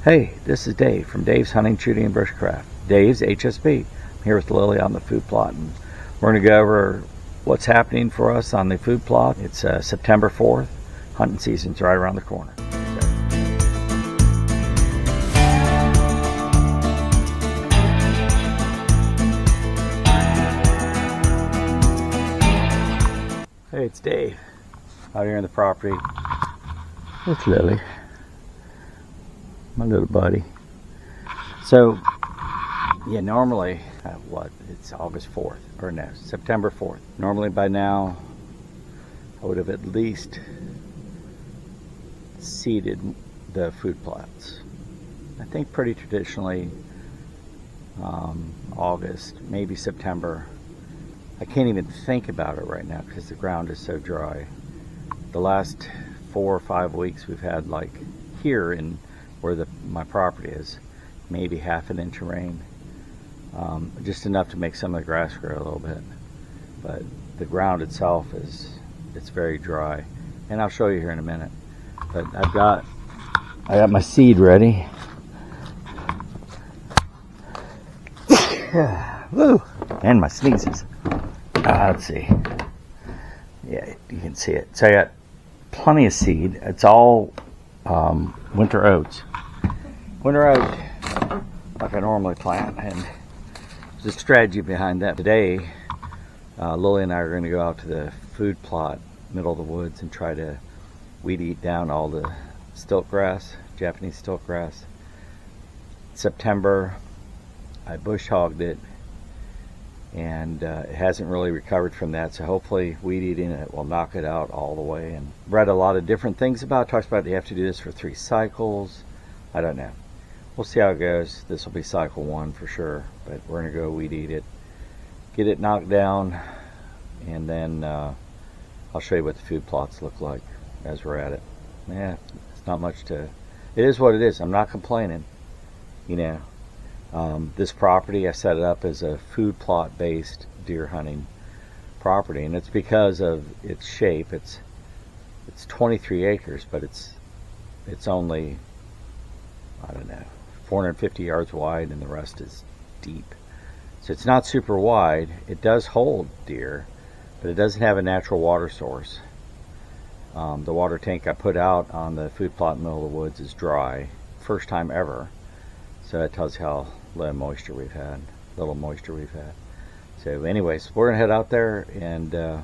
Hey, this is Dave from Dave's Hunting, Shooting, and Bushcraft. Dave's HSB. I'm here with Lily on the food plot, and we're going to go over what's happening for us on the food plot. It's September 4th. Hunting season's right around the corner. Hey, it's Dave out here on the property with Lily, my little buddy. So, yeah, normally, it's August 4th, or no, September 4th. Normally by now, I would have at least seeded the food plots. I think pretty traditionally, August, maybe September. I can't even think about it right now because the ground is so dry. The last 4 or 5 weeks we've had, like here in where my property is, maybe half an inch of rain, just enough to make some of the grass grow a little bit. But the ground itself it's very dry, and I'll show you here in a minute. But I got my seed ready. Woo! And my sneezes. Let's see. Yeah, you can see it. So I got plenty of seed. It's all winter oats. Winter oat, like I normally plant, and there's a strategy behind that. Today, Lily and I are going to go out to the food plot, middle of the woods, and try to weed eat down all the stilt grass, Japanese stilt grass. September, I bush hogged it, and it hasn't really recovered from that, so hopefully weed eating it will knock it out all the way. And read a lot of different things about it. Talks about you have to do this for 3 cycles. I don't know. We'll see how it goes. This will be cycle 1 for sure, but we're gonna go weed eat it, get it knocked down, and then I'll show you what the food plots look like as we're at it. Yeah, it's not much to, it is what it is. I'm not complaining, you know. This property, I set it up as a food plot based deer hunting property, and it's because of its shape. It's 23 acres, but it's only, I don't know, 450 yards wide, and the rest is deep. So it's not super wide. It does hold deer, but it doesn't have a natural water source. The water tank I put out on the food plot in the middle of the woods is dry. First time ever. So that tells you how little moisture we've had. So anyways, we're gonna head out there and we'll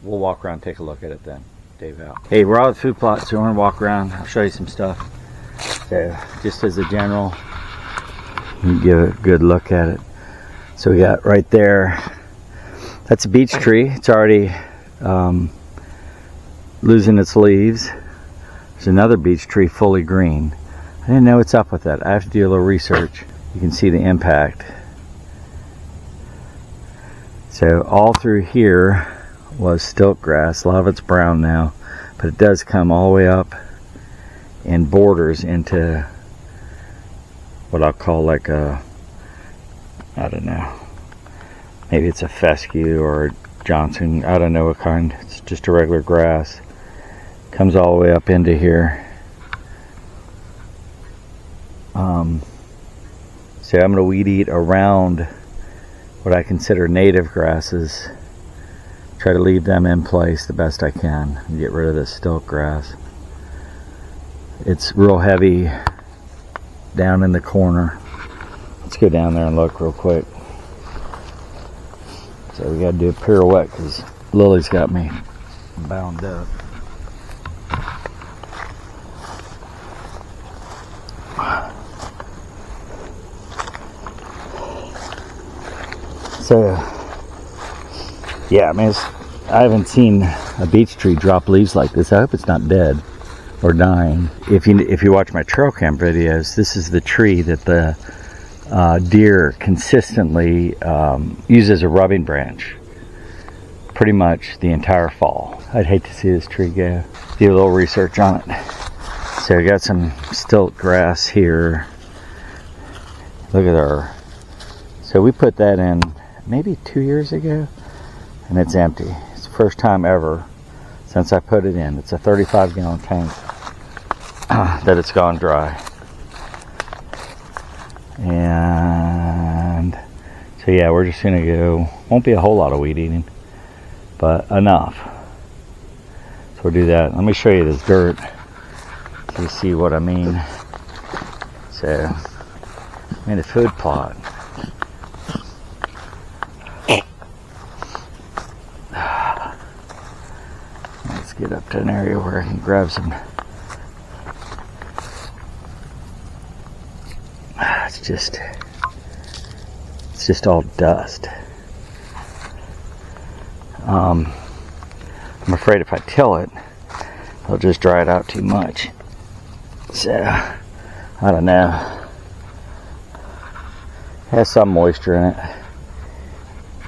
walk around and take a look at it then. Dave out. Hey, we're out at the food plot, so we're gonna walk around. I'll show you some stuff. So just as a general, you give a good look at it. So we got right there, that's a beech tree. It's already losing its leaves. There's another beech tree fully green. I didn't know what's up with that. I have to do a little research. You can see the impact. So all through here was stilt grass. A lot of it's brown now, but it does come all the way up and borders into what I'll call like a, I don't know, maybe it's a fescue or a Johnson, I don't know what kind. It's just a regular grass. Comes all the way up into here. So I'm going to weed eat around what I consider native grasses. Try to leave them in place the best I can and get rid of this stilt grass. It's real heavy down in the corner. Let's go down there and look real quick. So we got to do a pirouette because Lily's got me bound up. So, yeah, I mean, I haven't seen a beech tree drop leaves like this. I hope it's not dead or dying. If you watch my trail cam videos, this is the tree that the deer consistently use as a rubbing branch pretty much the entire fall. I'd hate to see this tree go. Do a little research on it. So I got some stilt grass here. Look at our, so we put that in maybe 2 years ago, and it's empty. It's the first time ever since I put it in. It's a 35-gallon tank. that it's gone dry. And so yeah, we're just gonna go, won't be a whole lot of weed eating, but enough. So we'll do that. Let me show you this dirt so you see what I mean. So, I made a food plot. Let's get up to an area where I can grab some. It's just all dust. I'm afraid if I till it, I'll just dry it out too much. So, I don't know. It has some moisture in it.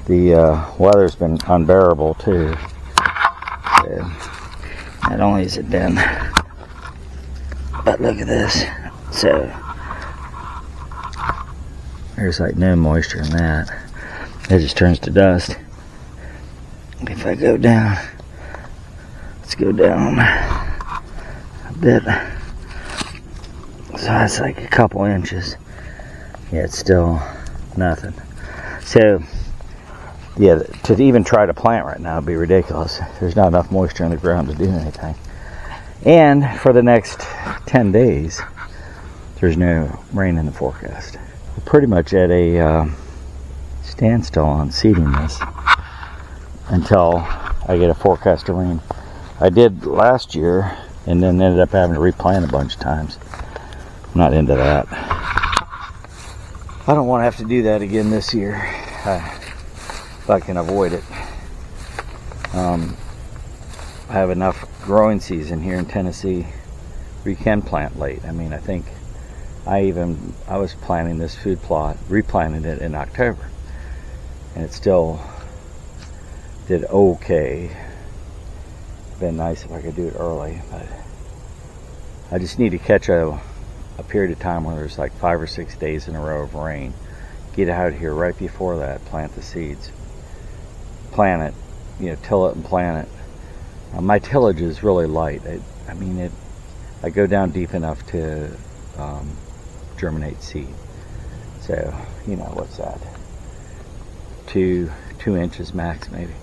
The weather's been unbearable too. So, not only has it been, but look at this. So, there's like no moisture in that. It just turns to dust. If I go down, let's go down a bit. So that's like a couple inches. Yeah, it's still nothing. So, yeah, to even try to plant right now would be ridiculous. There's not enough moisture in the ground to do anything. And for the next 10 days, there's no rain in the forecast. We're pretty much at a standstill on seeding this until I get a forecast of rain. I did last year and then ended up having to replant a bunch of times. I'm not into that. I don't want to have to do that again this year if I can avoid it. I have enough growing season here in Tennessee where you can plant late. I mean, I think I was planting this food plot, replanting it in October, and it still did okay. Been nice if I could do it early, but I just need to catch a period of time where there's like 5 or 6 days in a row of rain. Get out here right before that, plant the seeds. Plant it, till it and plant it. My tillage is really light. I go down deep enough to germinate seed. So, what's that? 2 inches max, maybe.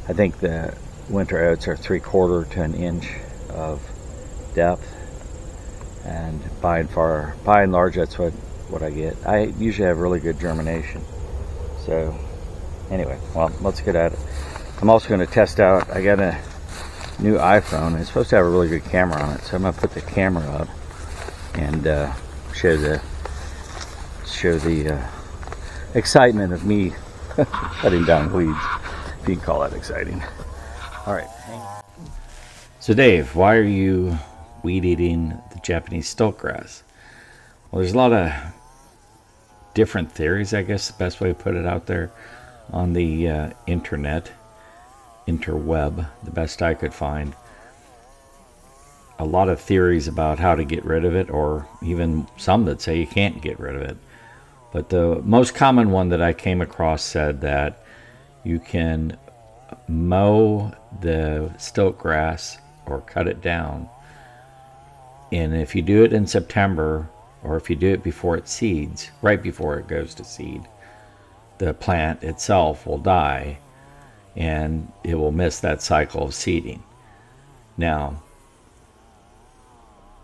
I think the winter oats are 3/4 to an inch of depth, and by and large, that's what I get. I usually have really good germination. So, anyway, well, let's get at it. I'm also going to test out. I got a new iPhone. It's supposed to have a really good camera on it, so I'm going to put the camera up and show the excitement of me cutting down weeds, if you can call that exciting. All right. So Dave, why are you weed eating the Japanese stilt grass? Well, there's a lot of different theories, I guess the best way to put it out there on the interweb, the best I could find. A lot of theories about how to get rid of it, or even some that say you can't get rid of it. But the most common one that I came across said that you can mow the stilt grass or cut it down, and if you do it in September, or if you do it before it seeds, right before it goes to seed, the plant itself will die and it will miss that cycle of seeding. Now,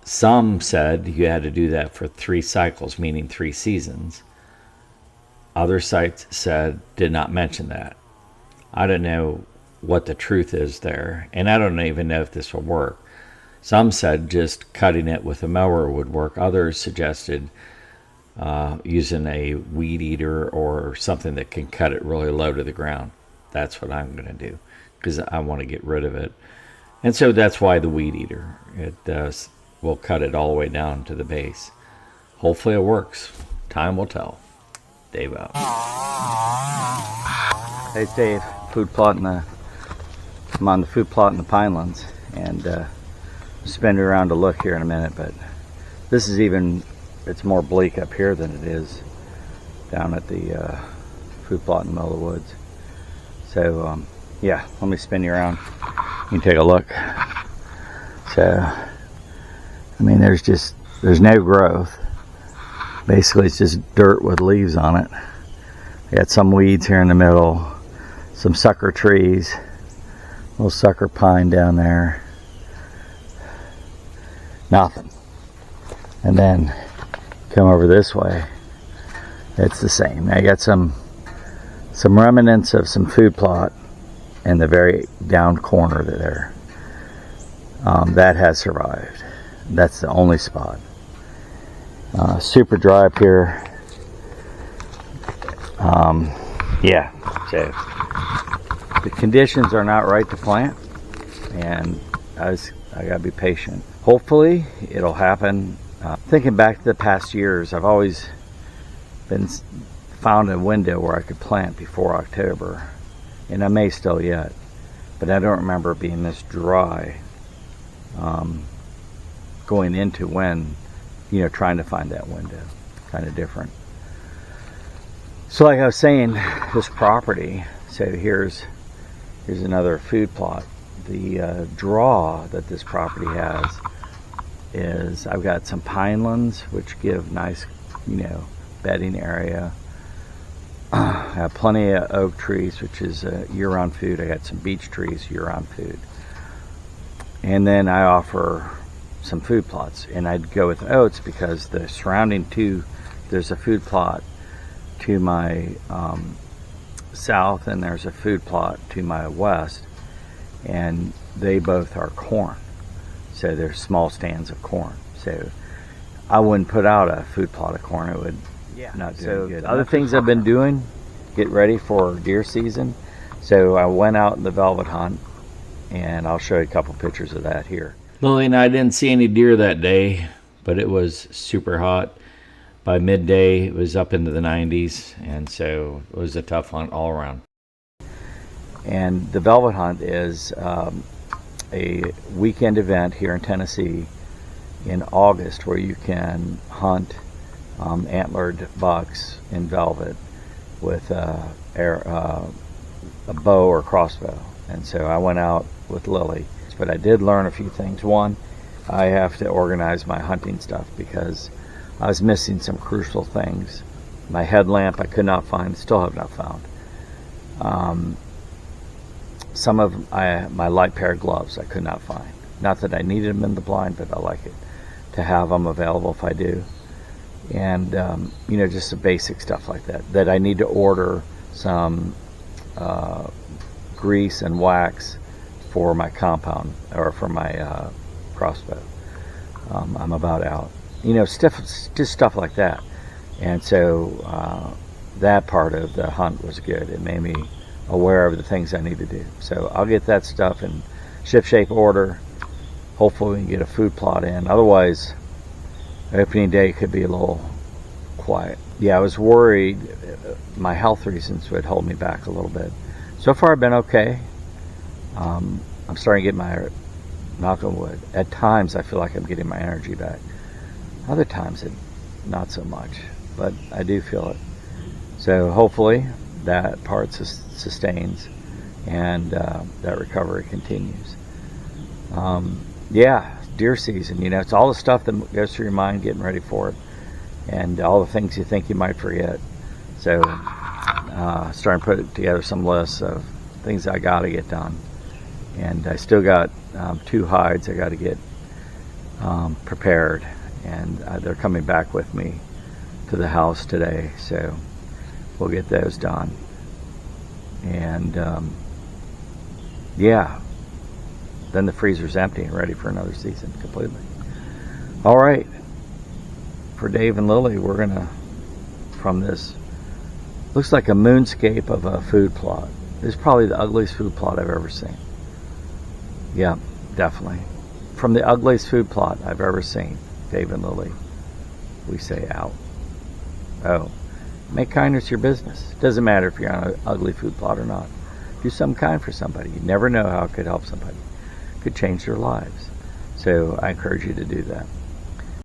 some said you had to do that for 3 cycles, meaning 3 seasons. Other sites did not mention that. I don't know what the truth is there, and I don't even know if this will work. Some said just cutting it with a mower would work. Others suggested using a weed eater or something that can cut it really low to the ground. That's what I'm going to do, because I want to get rid of it. And so that's why the weed eater. It will cut it all the way down to the base. Hopefully it works. Time will tell. Dave out. Hey, it's Dave. I'm on the food plot in the Pinelands, and spin around to look here in a minute, but this is it's more bleak up here than it is down at the food plot in the middle of the woods. So yeah, let me spin you around. You can take a look. So I mean, there's no growth. Basically, it's just dirt with leaves on it. I got some weeds here in the middle, some sucker trees, little sucker pine down there. Nothing. And then come over this way, it's the same. I got some remnants of some food plot in the very down corner there. That has survived. That's the only spot. Super dry up here. Yeah, so the conditions are not right to plant, and I gotta be patient. Hopefully it'll happen. Thinking back to the past years, I've always found a window where I could plant before October, and I may still yet, but I don't remember it being this dry going into when, trying to find that window. Kind of different. So like I was saying, this property, so here's another food plot. The draw that this property has is I've got some pinelands which give nice, bedding area. I have plenty of oak trees, which is year-round food. I got some beech trees, year-round food. And then I offer some food plots, and I'd go with oats because the surrounding there's a food plot to my south, and there's a food plot to my west, and they both are corn. So they're small stands of corn. So I wouldn't put out a food plot of corn. It would not do good. Other things I've been doing, get ready for deer season. So I went out in the velvet hunt, and I'll show you a couple pictures of that here. Lillie and I didn't see any deer that day, but it was super hot. By midday, it was up into the 90s, and so it was a tough hunt all around. And the velvet hunt is a weekend event here in Tennessee in August where you can hunt antlered bucks in velvet with a bow or crossbow. And so I went out with Lillie, but I did learn a few things. One, I have to organize my hunting stuff because I was missing some crucial things. My headlamp I could not find, still have not found. Some of my light pair of gloves I could not find. Not that I needed them in the blind, but I like it to have them available if I do. And just some basic stuff like that. That I need to order some grease and wax for my compound or for my crossbow. I'm about out. Just stuff like that. And so that part of the hunt was good. It made me aware of the things I need to do. So I'll get that stuff in ship-shape order. Hopefully we can get a food plot in. Otherwise, opening day could be a little quiet. Yeah, I was worried my health reasons would hold me back a little bit. So far I've been okay. I'm starting to get my, knock on wood, at times I feel like I'm getting my energy back. Other times not so much, but I do feel it. So hopefully that part sustains and that recovery continues. Deer season, it's all the stuff that goes through your mind getting ready for it and all the things you think you might forget. So starting to put together some lists of things I got to get done. And I still got 2 hides I got to get prepared, and they're coming back with me to the house today, so we'll get those done. And then the freezer's empty and ready for another season completely. All right, for Dave and Lillie, we're gonna, from this, looks like a moonscape of a food plot. This is probably the ugliest food plot I've ever seen. Yeah, definitely. From the ugliest food plot I've ever seen, Dave and Lillie, we say out. Oh, make kindness your business. Doesn't matter if you're on an ugly food plot or not. Do something kind for somebody. You never know how it could help somebody. It could change their lives. So I encourage you to do that.